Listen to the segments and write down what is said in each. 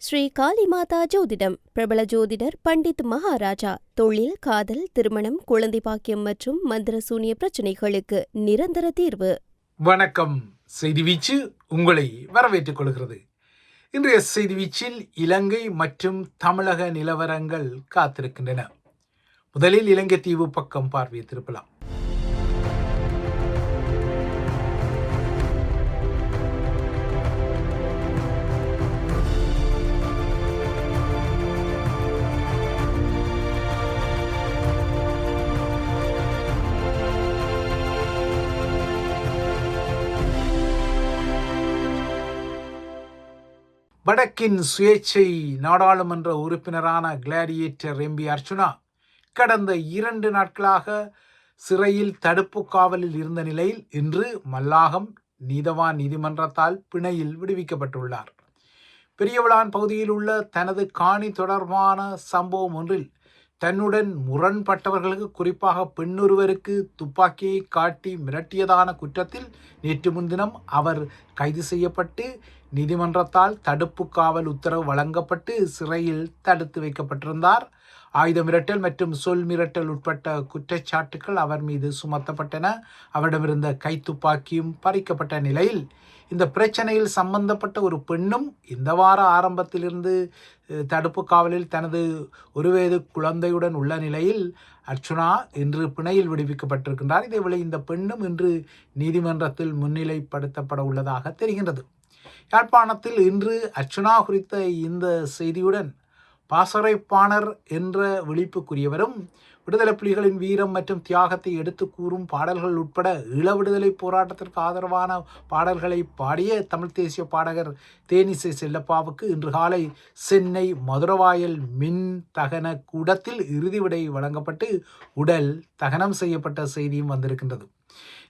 ஸ்ரீ காளிமாதா ஜோதிடம் பிரபல ஜோதிடர் பண்டித் மகாராஜா. தொழில், காதல், திருமணம், குழந்தை பாக்கியம் மற்றும் மந்திர சூனிய பிரச்சனைகளுக்கு நிரந்தர தீர்வு. வணக்கம். செய்தி வீச்சு உங்களை வரவேற்றுக் கொள்கிறது. இன்றைய செய்தி வீச்சில் இலங்கை மற்றும் தமிழக நிலவரங்கள் காத்திருக்கின்றன. முதலில் இலங்கை தீவு பக்கம் பார்வையை திருப்பலாம். வடக்கின் சுயேட்சை நாடாளுமன்ற உறுப்பினரான கிளாடியேட்டர் எம்பி அர்ச்சுனா கடந்த 2 நாட்களாக சிறையில் தடுப்பு காவலில் இருந்த நிலையில் இன்று மல்லாகம் நீதவான் நீதிமன்றத்தால் பிணையில் விடுவிக்கப்பட்டுள்ளார். பெரியவளான் பகுதியில் உள்ள தனது காணி தொடர்பான சம்பவம் ஒன்றில் தன்னுடன் முரண்பட்டவர்களுக்கு, குறிப்பாக பெண்ணொருவருக்கு துப்பாக்கியை காட்டி மிரட்டியதான குற்றத்தில் நேற்று முன்தினம் அவர் கைது செய்யப்பட்டு நீதிமன்றத்தால் தடுப்பு காவல் உத்தரவு வழங்கப்பட்டு சிறையில் தடுத்து வைக்கப்பட்டிருந்தார். ஆயுத மிரட்டல் மற்றும் சொல் மிரட்டல் உட்பட்ட குற்றச்சாட்டுகள் அவர் மீது சுமத்தப்பட்டன. அவரிடமிருந்த கைத்துப்பாக்கியும் பறிக்கப்பட்ட நிலையில் இந்த பிரச்சனையில் சம்பந்தப்பட்ட ஒரு பெண்ணும் இந்த வார ஆரம்பத்திலிருந்து தடுப்பு காவலில் தனது 1 வயது குழந்தையுடன் உள்ள நிலையில் அர்ச்சுனா இன்று பிணையில் விடுவிக்கப்பட்டிருக்கின்றார். இதேவேளை இந்த பெண்ணும் இன்று நீதிமன்றத்தில் முன்னிலைப்படுத்தப்பட உள்ளதாக தெரிகின்றது. யாழ்ப்பாணத்தில் இன்று அர்ச்சுனா குறித்த இந்த செய்தியுடன் பாசறைப்பாணர் என்ற விழிப்புக்குரியவரும் விடுதலை புலிகளின் வீரம் மற்றும் தியாகத்தை எடுத்து கூறும் பாடல்கள் உட்பட ஈழ விடுதலை போராட்டத்திற்கு ஆதரவான பாடல்களை பாடிய தமிழ் தேசிய பாடகர் தேனிசை செல்லப்பாவுக்கு இன்று காலை சென்னை மதுரவாயல் மின் தகன கூடத்தில் இறுதி விடை வழங்கப்பட்டு உடல் தகனம் செய்யப்பட்ட செய்தியும் வந்திருக்கின்றது.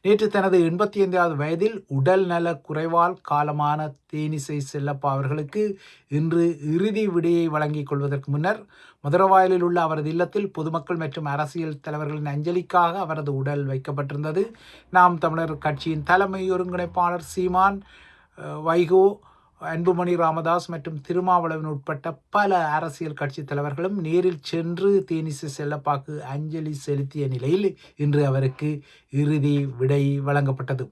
நேற்று தனது 85வது வயதில் உடல் நல குறைவால் காலமான தேனிசை செல்லப்பா அவர்களுக்கு இன்று இறுதி விடையை வழங்கிக் கொள்வதற்கு முன்னர் மதுரவாயலில் உள்ள அவரது இல்லத்தில் பொதுமக்கள் மற்றும் அரசியல் தலைவர்களின் அஞ்சலிக்காக அவரது உடல் வைக்கப்பட்டிருந்தது. நாம் தமிழர் கட்சியின் தலைமை ஒருங்கிணைப்பாளர் சீமான், வைகோ, அன்புமணி ராமதாஸ் மற்றும் திருமாவளவன் உட்பட்ட பல அரசியல் கட்சி தலைவர்களும் நேரில் சென்று தேனிசை செல்லப்பாக்கு அஞ்சலி செலுத்திய நிலையில் இன்று அவருக்கு இறுதி விடை வழங்கப்பட்டது.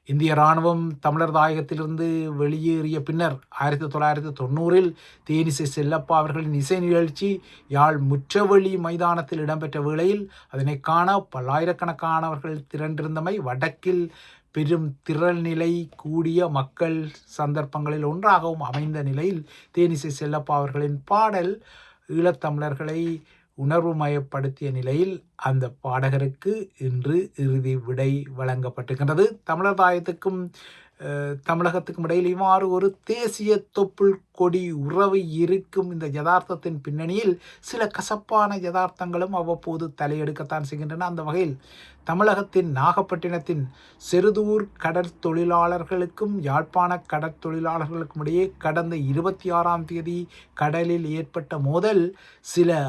இந்திய இராணுவம் தமிழர் தாயகத்திலிருந்து வெளியேறிய பின்னர் 1990 தேனிசை செல்லப்பா அவர்களின் இசை நிகழ்ச்சி யாழ் முற்றவெளி மைதானத்தில் இடம்பெற்ற வேளையில் அதனை காண பல்லாயிரக்கணக்கானவர்கள் திரண்டிருந்தமை வடக்கில் பெரும் திரள் நிலை கூடிய மக்கள் சந்தர்ப்பங்களில் ஒன்றாகவும் அமைந்த நிலையில் தேனிசை செல்லப்பா அவர்களின் பாடல் ஈழத்தமிழர்களை உணர்வுமயப்படுத்திய நிலையில் அந்த பாடகருக்கு இன்று இறுதி விடை வழங்கப்பட்டிருக்கின்றது. தமிழர் தாயத்துக்கும் தமிழகத்துக்கும் இடையில் இவ்வாறு ஒரு தேசிய தொப்புள் கொடி உறவு இருக்கும் இந்த யதார்த்தத்தின் பின்னணியில் சில கசப்பான யதார்த்தங்களும் அவ்வப்போது தலையெடுக்கத்தான் செய்கின்றன. அந்த வகையில் தமிழகத்தின் நாகப்பட்டினத்தின் செருதூர் கடற்தொழிலாளர்களுக்கும் யாழ்ப்பாண கடற்தொழிலாளர்களுக்கும் இடையே கடந்த 26ஆம் தேதி கடலில் ஏற்பட்ட மோதல் சில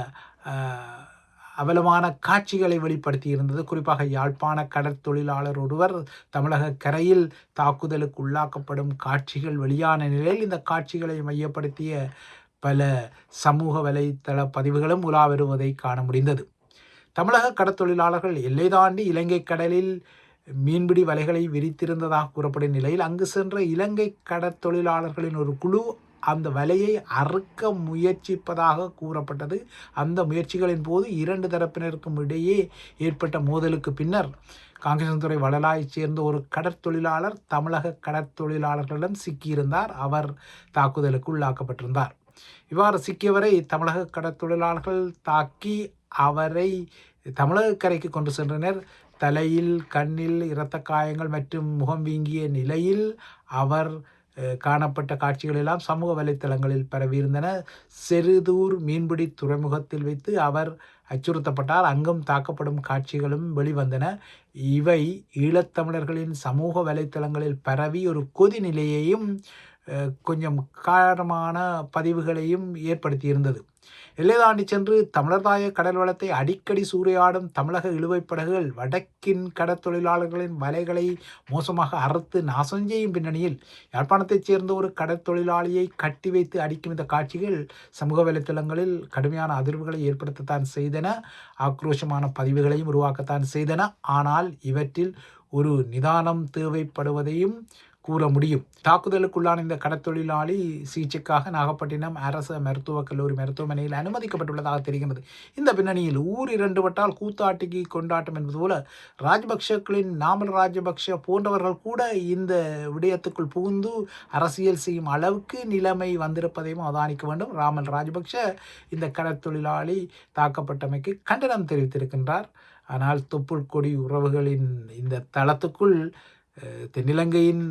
அவலமான காட்சிகளை வெளிப்படுத்தி இருந்தது. குறிப்பாக யாழ்ப்பாண கடற்தொழிலாளர் ஒருவர் தமிழக கரையில் தாக்குதலுக்கு உள்ளாக்கப்படும் காட்சிகள் வெளியான நிலையில் இந்த காட்சிகளை மையப்படுத்திய பல சமூக வலைத்தள பதிவுகளும் உலா வருவதை காண முடிந்தது. தமிழக கடற்தொழிலாளர்கள் எல்லை தாண்டி இலங்கை கடலில் மீன்பிடி வலைகளை விரித்திருந்ததாக கூறப்படும் நிலையில் அங்கு சென்ற இலங்கை கடற்தொழிலாளர்களின் ஒரு குழு அந்த வலையை அறுக்க முயற்சிப்பதாக கூறப்பட்டது. அந்த முயற்சிகளின் போது 2 தரப்பினருக்கும் இடையே ஏற்பட்ட மோதலுக்கு பின்னர் காங்கேசன்துறை வளலாயைச் சேர்ந்த ஒரு கடற்தொழிலாளர் தமிழக கடற்தொழிலாளர்களிடம் சிக்கியிருந்தார். அவர் தாக்குதலுக்கு உள்ளாக்கப்பட்டிருந்தார். இவ்வாறு சிக்கியவரை தமிழக கடற்தொழிலாளர்கள் தாக்கி அவரை தமிழக கரைக்கு கொண்டு சென்றனர். தலையில், கண்ணில் இரத்த காயங்கள் மற்றும் முகம் வீங்கிய நிலையில் அவர் காணப்பட்ட காட்சிகள் எல்லாம் சமூக வலைத்தளங்களில் பரவியிருந்தன. செருதூர் மீன்பிடி துறைமுகத்தில் வைத்து அவர் அச்சுறுத்தப்பட்டார். அங்கும் தாக்கப்படும் காட்சிகளும் வெளிவந்தன. இவை ஈழத்தமிழர்களின் சமூக வலைத்தளங்களில் பரவி ஒரு கொதி நிலையையும் கொஞ்சம் காரணமான பதிவுகளையும் ஏற்படுத்தியிருந்தது. எல்லை தாண்டி சென்று தமிழர்தாய கடல் வளத்தை அடிக்கடி சூறையாடும் தமிழக இழுவைப் படகுகள் வடக்கின் கடற்தொழிலாளர்களின் வலைகளை மோசமாக அறுத்து நாசம் செய்யும் பின்னணியில் யாழ்ப்பாணத்தைச் சேர்ந்த ஒரு கடற்தொழிலாளியை கட்டி வைத்து அடிக்கும் இந்த காட்சிகள் சமூக வலைத்தளங்களில் கடுமையான அதிர்வுகளை ஏற்படுத்தத்தான் செய்தன, ஆக்ரோஷமான பதிவுகளையும் உருவாக்கத்தான் செய்தன. ஆனால் இவற்றில் ஒரு நிதானம் தேவைப்படுவதையும் கூற முடியும். தாக்குதலுக்குள்ளான இந்த கடற்தொழிலாளி சிகிச்சைக்காக நாகப்பட்டினம் அரசு மருத்துவக் கல்லூரி மருத்துவமனையில் அனுமதிக்கப்பட்டுள்ளதாக தெரிகிறது. இந்த பின்னணியில் ஊர் இரண்டு வட்டால் கூத்தாட்டிக்கு கொண்டாட்டம் என்பது போல ராஜபக்ஷக்களின் நாமல் ராஜபக்ஷ போன்றவர்கள் கூட இந்த விடயத்துக்குள் புகுந்து அரசியல் செய்யும் அளவுக்கு நிலைமை வந்திருப்பதையும் அவதானிக்க வேண்டும். ராமல் ராஜபக்ஷ இந்த கடற்தொழிலாளி தாக்கப்பட்டமைக்கு கண்டனம் தெரிவித்திருக்கின்றார். ஆனால் தொப்புள் கொடி உறவுகளின் இந்த தளத்துக்குள் தென்னிலங்கையின்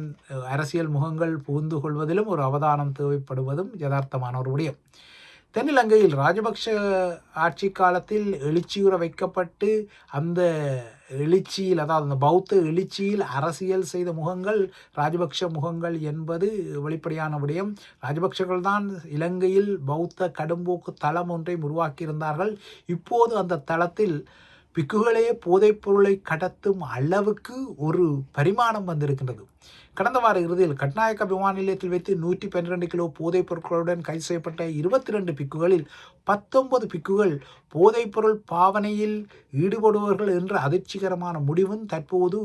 அரசியல் முகங்கள் புகுந்து கொள்வதிலும் ஒரு அவதானம் தேவைப்படுவதும் யதார்த்தமான ஒரு விடயம். தென்னிலங்கையில் ராஜபக்ஷ ஆட்சி காலத்தில் எழுச்சியுற வைக்கப்பட்டு அந்த எழுச்சியில், அதாவது அந்த பௌத்த எழுச்சியில் அரசியல் செய்த முகங்கள் ராஜபக்ஷ முகங்கள் என்பது வெளிப்படையான விடயம். ராஜபக்ஷர்கள் தான் இலங்கையில் பௌத்த கடும்போக்கு தளம் ஒன்றை உருவாக்கியிருந்தார்கள். இப்போது அந்த தளத்தில் பிக்குகளே போதைப் பொருளை கடத்தும் அளவுக்கு ஒரு பரிமாணம் வந்திருக்கின்றது. கடந்த வார இறுதியில் கட்நாயக்க விமான நிலையத்தில் வைத்து 112 கிலோ போதைப் பொருட்களுடன் கைது செய்யப்பட்ட 22 பிக்குகளில் 19 பிக்குகள் போதைப்பொருள் பாவனையில் ஈடுபடுபவர்கள் என்ற அதிர்ச்சிகரமான முடிவும் தற்போது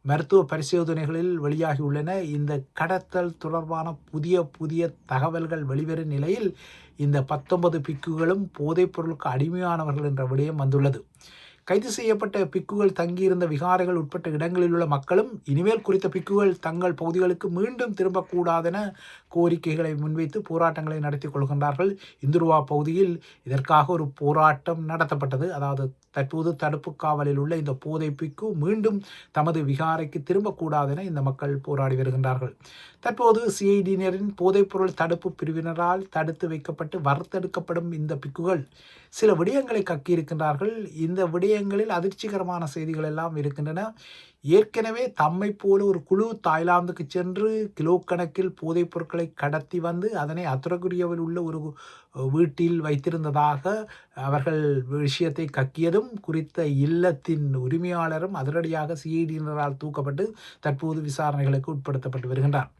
மருத்துவ பரிசோதனைகளில் வெளியாகியுள்ளன. இந்த கடத்தல் தொடர்பான புதிய தகவல்கள் வெளிவரும் நிலையில் இந்த 19 பிக்குகளும் போதைப் பொருளுக்கு அடிமையானவர்கள் என்ற விடயம் வந்துள்ளது. கைது செய்யப்பட்ட பிக்குகள் தங்கியிருந்த விகாரைகள் உட்பட்ட இடங்களில் உள்ள மக்களும் இனிமேல் குறித்த பிக்குகள் தங்கள் பகுதிகளுக்கு மீண்டும் திரும்பக்கூடாதென கோரிக்கைகளை முன்வைத்து போராட்டங்களை நடத்தி கொள்கின்றார்கள். இந்துருவா பகுதியில் இதற்காக ஒரு போராட்டம் நடத்தப்பட்டது. அதாவது தற்போது தடுப்பு காவலில் உள்ள இந்த போதை பிக்கு மீண்டும் தமது விகாரைக்கு திரும்பக்கூடாதென இந்த மக்கள் போராடி வருகின்றார்கள். தற்போது சிஐடியினரின் போதைப்பொருள் தடுப்பு பிரிவினரால் தடுத்து வைக்கப்பட்டு வறுத்தெடுக்கப்படும் இந்த பிக்குகள் சில விடயங்களை கக்கியிருக்கின்றார்கள். இந்த விடயங்களில் அதிர்ச்சிகரமான செய்திகள் எல்லாம் இருக்கின்றன. ஏற்கனவே தம்மை போல ஒரு குழு தாய்லாந்துக்கு சென்று கிலோ கணக்கில் போதைப் பொருட்களை கடத்தி வந்து அதனை அத்துரகுரியாவில் உள்ள ஒரு வீட்டில் வைத்திருந்ததாக அவர்கள் விஷயத்தை கக்கியதும் குறித்த இல்லத்தின் உரிமையாளரும் அதிரடியாக சிஐடியினரால் தூக்கப்பட்டு தற்போது விசாரணைகளுக்கு உட்படுத்தப்பட்டு வருகின்றார்.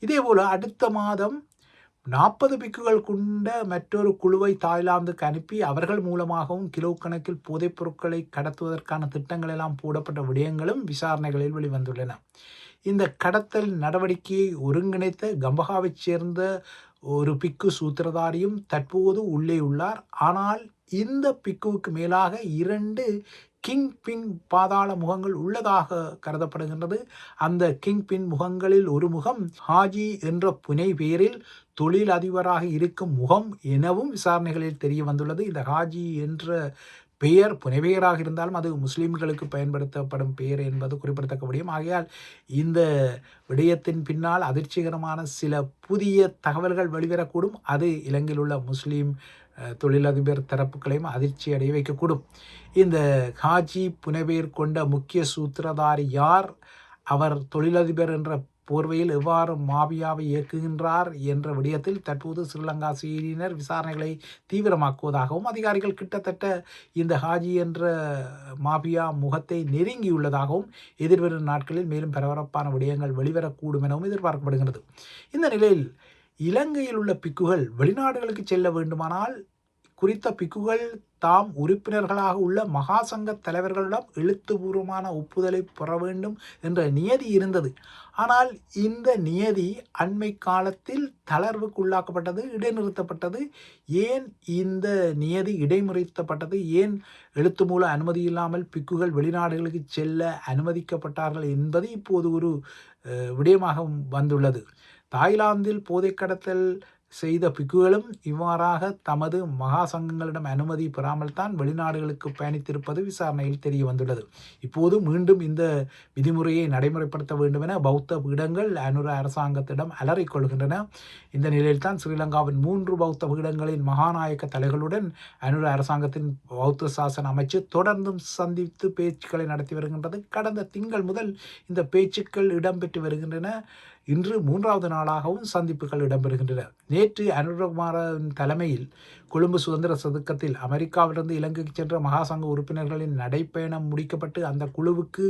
இதேபோல அடுத்த மாதம் 40 பிக்குகள் கொண்ட மற்றொரு குழுவை தாய்லாந்துக்கு அனுப்பி அவர்கள் மூலமாகவும் கிலோ கணக்கில் போதைப் பொருட்களை கடத்துவதற்கான திட்டங்கள் எல்லாம் போடப்பட்ட விடயங்களும் விசாரணைகளில் வெளிவந்துள்ளன. இந்த கடத்தல் நடவடிக்கையை ஒருங்கிணைத்த கம்பஹாவைச் சேர்ந்த ஒரு பிக்கு சூத்திரதாரியும் தற்போது உள்ளே உள்ளார். ஆனால் இந்த பிக்குவுக்கு மேலாக 2 கிங் பின் பாதாள முகங்கள் உள்ளதாக கருதப்படுகின்றது. அந்த கிங் பின் முகங்களில் ஒரு முகம் ஹாஜி என்ற புனை பெயரில் தொழில் அதிபராக இருக்கும் முகம் எனவும் விசாரணைகளில் தெரிய வந்துள்ளது. இந்த ஹாஜி என்ற பெயர் புனைபெயராக இருந்தாலும் அது முஸ்லிம்களுக்கு பயன்படுத்தப்படும் பெயர் என்பது குறிப்பிடத்தக்க விடயம். ஆகையால் இந்த விடயத்தின் பின்னால் அதிர்ச்சிகரமான சில புதிய தகவல்கள் வெளிவரக்கூடும். அது இலங்கையில் உள்ள முஸ்லீம் தொழிலதிபர் தரப்புகளையும் அதிர்ச்சி அடைய வைக்கக்கூடும். இந்த ஹாஜி புனைபெயர் கொண்ட முக்கிய சூத்திரதாரி யார், அவர் தொழிலதிபர் என்ற போர்வையில் எவ்வாறு மாபியாவை இயக்குகின்றார் என்ற விடயத்தில் தற்போது ஸ்ரீலங்கா சிஐடியினர் விசாரணைகளை தீவிரமாக்குவதாகவும் அதிகாரிகள் கிட்டத்தட்ட இந்த ஹாஜி என்ற மாபியா முகத்தை நெருங்கியுள்ளதாகவும் எதிர்வரும் நாட்களில் மேலும் பரபரப்பான விடயங்கள் வெளிவரக்கூடும் எனவும் எதிர்பார்க்கப்படுகிறது. இந்த நிலையில் இலங்கையில் உள்ள பிக்குகள் வெளிநாடுகளுக்கு செல்ல வேண்டுமானால் குறித்த பிக்குகள் தாம் உறுப்பினர்களாக உள்ள மகாசங்க தலைவர்களிடம் எழுத்துப்பூர்வமான ஒப்புதலை பெற வேண்டும் என்ற நியதி இருந்தது. ஆனால் இந்த நியதி அண்மை காலத்தில் தளர்வுக்குள்ளாக்கப்பட்டது, இடைநிறுத்தப்பட்டது. ஏன் இந்த நியதி இடைநிறுத்தப்பட்டது, ஏன் எழுத்து மூல அனுமதி இல்லாமல் பிக்குகள் வெளிநாடுகளுக்கு செல்ல அனுமதிக்கப்பட்டார்கள் என்பது இப்போது ஒரு விடயமாக வந்துள்ளது. தாய்லாந்தில் போதை கடத்தல் செய்த பிக்குகளும் இவ்வாறாக தமது மகா சங்கங்களிடம் அனுமதி பெறாமல் தான் வெளிநாடுகளுக்கு பயணித்திருப்பது விசாரணையில் தெரிய வந்துள்ளது. இப்போது மீண்டும் இந்த விதிமுறையை நடைமுறைப்படுத்த வேண்டும் என பௌத்த பீடங்கள் அனுர அரசாங்கத்திடம் அலறிக்கொள்கின்றன. இந்த நிலையில்தான் ஸ்ரீலங்காவின் 3 பௌத்த பீடங்களின் மகாநாயக்க தலைகளுடன் அனுர அரசாங்கத்தின் பௌத்த சாசன அமைச்சு தொடர்ந்தும் சந்தித்து பேச்சுக்களை நடத்தி வருகின்றது. கடந்த திங்கள் முதல் இந்த பேச்சுக்கள் இடம்பெற்று வருகின்றன. இன்று 3வது நாளாகவும் சந்திப்புகள் இடம்பெறுகின்றன. நேற்று அனுரகுமாரின் தலைமையில் கொழும்பு சுதந்திர சதுக்கத்தில் அமெரிக்காவிலிருந்து இலங்கைக்கு சென்ற மகாசங்க உறுப்பினர்களின் நடைப்பயணம் முடிக்கப்பட்டு அந்த குழுவுக்கு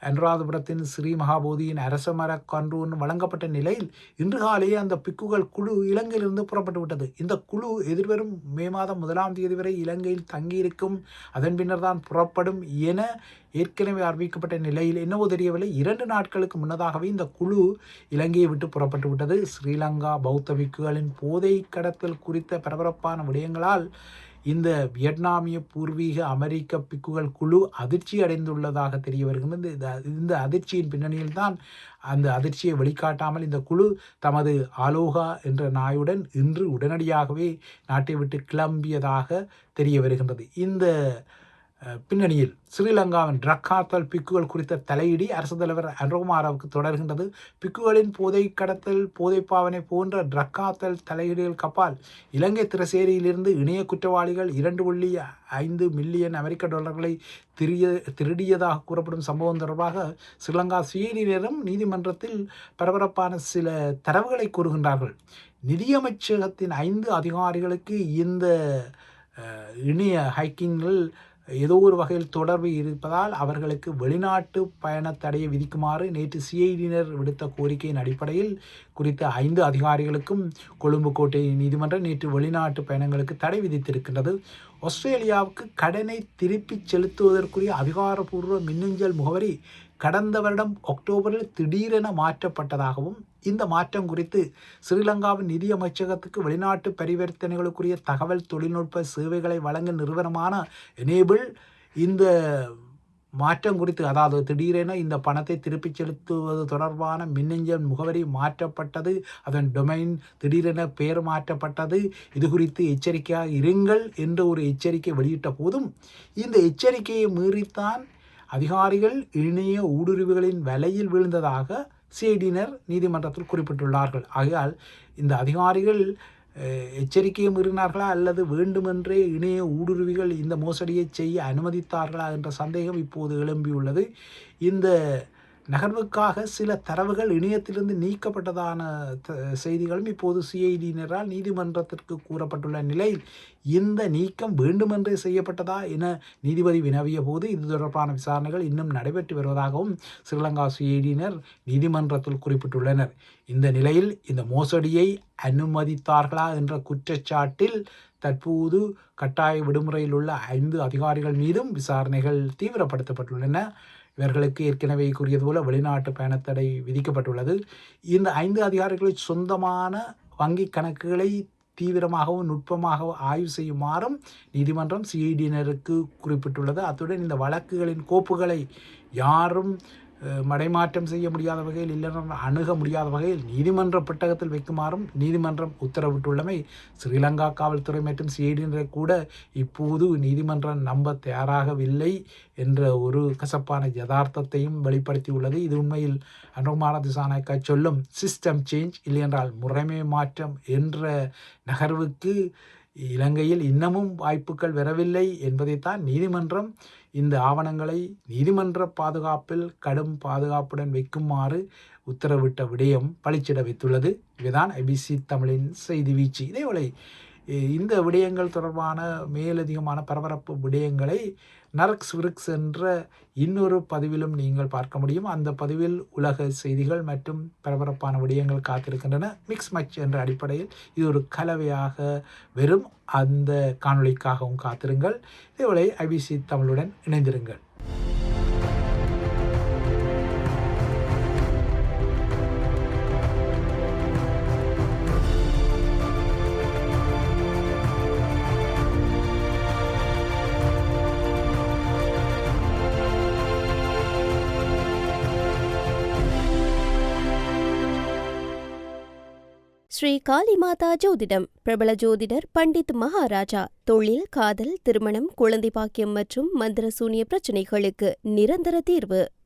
அனுராதபுரத்தின் ஸ்ரீ மகாபோதியின் அரச மரக்கன்று ஒன்று வழங்கப்பட்ட நிலையில் இன்று காலையே அந்த பிக்குகள் குழு இலங்கையிலிருந்து புறப்பட்டு விட்டது. இந்த குழு எதிர்வரும் மே மாதம் 1ஆம் தேதி வரை இலங்கையில் தங்கியிருக்கும், அதன் பின்னர் தான் புறப்படும் என ஏற்கனவே அறிவிக்கப்பட்ட நிலையில் என்னவோ தெரியவில்லை, 2 நாட்களுக்கு முன்னதாகவே இந்த குழு இலங்கையை விட்டு புறப்பட்டு விட்டது. ஸ்ரீலங்கா பௌத்த பிக்குகளின் போதை கடத்தல் குறித்த பரபரப்பான விடயங்களால் இந்த வியட்நாமிய பூர்வீக அமெரிக்க பிக்குகள் குழு அதிர்ச்சி அடைந்துள்ளதாக தெரிய வருகிறது. இந்த அதிர்ச்சியின் பின்னணியில் தான் அந்த அதிர்ச்சியை வெளிக்காட்டாமல் இந்த குழு தமது ஆலோகா என்ற நாயுடன் இன்று உடனடியாகவே நாட்டை விட்டு கிளம்பியதாக தெரிய வருகின்றது. இந்த பின்னணியில் ஸ்ரீலங்காவின் ட்ரக் கார்த்தல் பிக்குகள் குறித்த தலையீடு அரசு தலைவர் அனுரகுமாரவுக்கு தொடர்கின்றது. பிக்குகளின் போதை கடத்தல், போதை பாவனை போன்ற ட்ரக் கார்த்தல் தலையீடுகள் கப்பால் இலங்கை திரசேரியிலிருந்து இணைய குற்றவாளிகள் 2.5 மில்லியன் அமெரிக்க டாலர்களை திருடியதாக கூறப்படும் சம்பவம் தொடர்பாக ஸ்ரீலங்கா சுயநீதியினரும் நீதிமன்றத்தில் பரபரப்பான சில தரவுகளை கூறுகின்றார்கள். நிதியமைச்சகத்தின் 5 அதிகாரிகளுக்கு இந்த இணைய ஹைக்கிங்கில் ஏதோ ஒரு வகையில் தொடர்பு இருப்பதால் அவர்களுக்கு வெளிநாட்டு பயண தடையை விதிக்குமாறு நேற்று சிஐடியினர் விடுத்த கோரிக்கையின் அடிப்படையில் குறித்த 5 அதிகாரிகளுக்கும் கொழும்பு கோட்டை நீதிமன்றம் நேற்று வெளிநாட்டு பயணங்களுக்கு தடை விதித்திருக்கின்றது. ஆஸ்திரேலியாவுக்கு கடனை திருப்பிச் செலுத்துவதற்குரிய அதிகாரப்பூர்வ மின்னஞ்சல் முகவரி கடந்த வருடம் அக்டோபரில் திடீரென மாற்றப்பட்டதாகவும், இந்த மாற்றம் குறித்து ஸ்ரீலங்காவின் நிதி அமைச்சகத்துக்கு வெளிநாட்டு பரிவர்த்தனைகளுக்குரிய தகவல் தொழில்நுட்ப சேவைகளை வழங்கும் நிறுவனமான எனேபிள் இந்த மாற்றம் குறித்து, அதாவது திடீரென இந்த பணத்தை திருப்பிச் செலுத்துவது தொடர்பான மின்னஞ்சல் முகவரி மாற்றப்பட்டது, அதன் டொமைன் திடீரென பெயர் மாற்றப்பட்டது, இது குறித்து எச்சரிக்கையாக இருங்கள் என்ற ஒரு எச்சரிக்கை வெளியிட்ட போதும் இந்த எச்சரிக்கையை மீறித்தான் அதிகாரிகள் இணைய ஊடுருவுகளின் வலையில் வீழ்ந்ததாக சிஐடியினர் நீதிமன்றத்தில் குறிப்பிட்டுள்ளார்கள். ஆகையால் இந்த அதிகாரிகள் எச்சரிக்கையை மீறினார்களா அல்லது வேண்டுமென்றே இணைய ஊடுருவிகள் இந்த மோசடியை செய்ய அனுமதித்தார்களா என்ற சந்தேகம் இப்போது எழும்பியுள்ளது. இந்த நகர்வுக்காக சில தரவுகள் இணையத்திலிருந்து நீக்கப்பட்டதான செய்திகளும் இப்போது சிஐடியினரால் நீதிமன்றத்திற்கு கூறப்பட்டுள்ள நிலையில் இந்த நீக்கம் வேண்டுமென்றே செய்யப்பட்டதா என நீதிபதி வினவிய போது இது தொடர்பான விசாரணைகள் இன்னும் நடைபெற்று வருவதாகவும் ஸ்ரீலங்கா சிஐடியினர் நீதிமன்றத்தில் குறிப்பிட்டுள்ளனர். இந்த நிலையில் இந்த மோசடியை அனுமதித்தார்களா என்ற குற்றச்சாட்டில் தற்போது கட்டாய விடுமுறையில் உள்ள 5 அதிகாரிகள் மீதும் விசாரணைகள் தீவிரப்படுத்தப்பட்டுள்ளன. இவர்களுக்கு ஏற்கனவே கூறியது போல வெளிநாட்டு பயணத்தடை விதிக்கப்பட்டுள்ளது. இந்த 5 அதிகாரிகளின் சொந்தமான வங்கி கணக்குகளை தீவிரமாகவும் நுட்பமாகவும் ஆய்வு செய்யுமாறும் நீதிமன்றம் சிஐடியினருக்கு குறிப்பிட்டுள்ளது. அத்துடன் இந்த வழக்குகளின் கோப்புகளை யாரும் மடைமாற்றம் செய்ய முடியாத வகையில், இல்லைன்னா அணுக முடியாத வகையில் நீதிமன்ற பெட்டகத்தில் வைக்குமாறும் நீதிமன்றம் உத்தரவிட்டுள்ளமை ஸ்ரீலங்கா காவல்துறை மற்றும் சிஐடியினரை கூட இப்போது நீதிமன்றம் நம்ப தயாராகவில்லை என்ற ஒரு கசப்பான யதார்த்தத்தையும் வெளிப்படுத்தியுள்ளது. இது உண்மையில் அனுரகுமார திசாநாயக்கா சொல்லும் சிஸ்டம் சேஞ்ச், இல்லையென்றால் முறைமை மாற்றம் என்ற நகர்வுக்கு இலங்கையில் இன்னமும் வாய்ப்புகள் வரவில்லை என்பதைத்தான் நீதிமன்றம் இந்த ஆவணங்களை நீதிமன்ற பாதுகாப்பில் கடும் பாதுகாப்புடன் வைக்குமாறு உத்தரவிட்ட விடயம் பளிச்சிட வைத்துள்ளது. இவைதான் ஐபிசி தமிழின் செய்தி வீச்சு. இதேவேளை இந்த விடயங்கள் தொடர்பான மேலதிகமான பரபரப்பு விடயங்களை நரக்ஸ் விரிக்ஸ் என்ற இன்னொரு பதிவிலும் நீங்கள் பார்க்க முடியும். அந்த பதிவில் உலக செய்திகள் மற்றும் பரபரப்பான விடயங்கள் காத்திருக்கின்றன. மிக்ஸ் மச் என்ற அடிப்படையில் இது ஒரு கலவையாக வெறும் அந்த காணொளிக்காகவும் காத்திருங்கள். இதேவேளை ஐபிசி தமிழுடன் இணைந்திருங்கள். ஸ்ரீ காளிமாதா ஜோதிடம் பிரபல ஜோதிடர் பண்டித் மகாராஜா. தொழில், காதல், திருமணம், குழந்தை பாக்கியம் மற்றும் மந்திர சூனிய பிரச்சினைகளுக்கு நிரந்தர தீர்வு.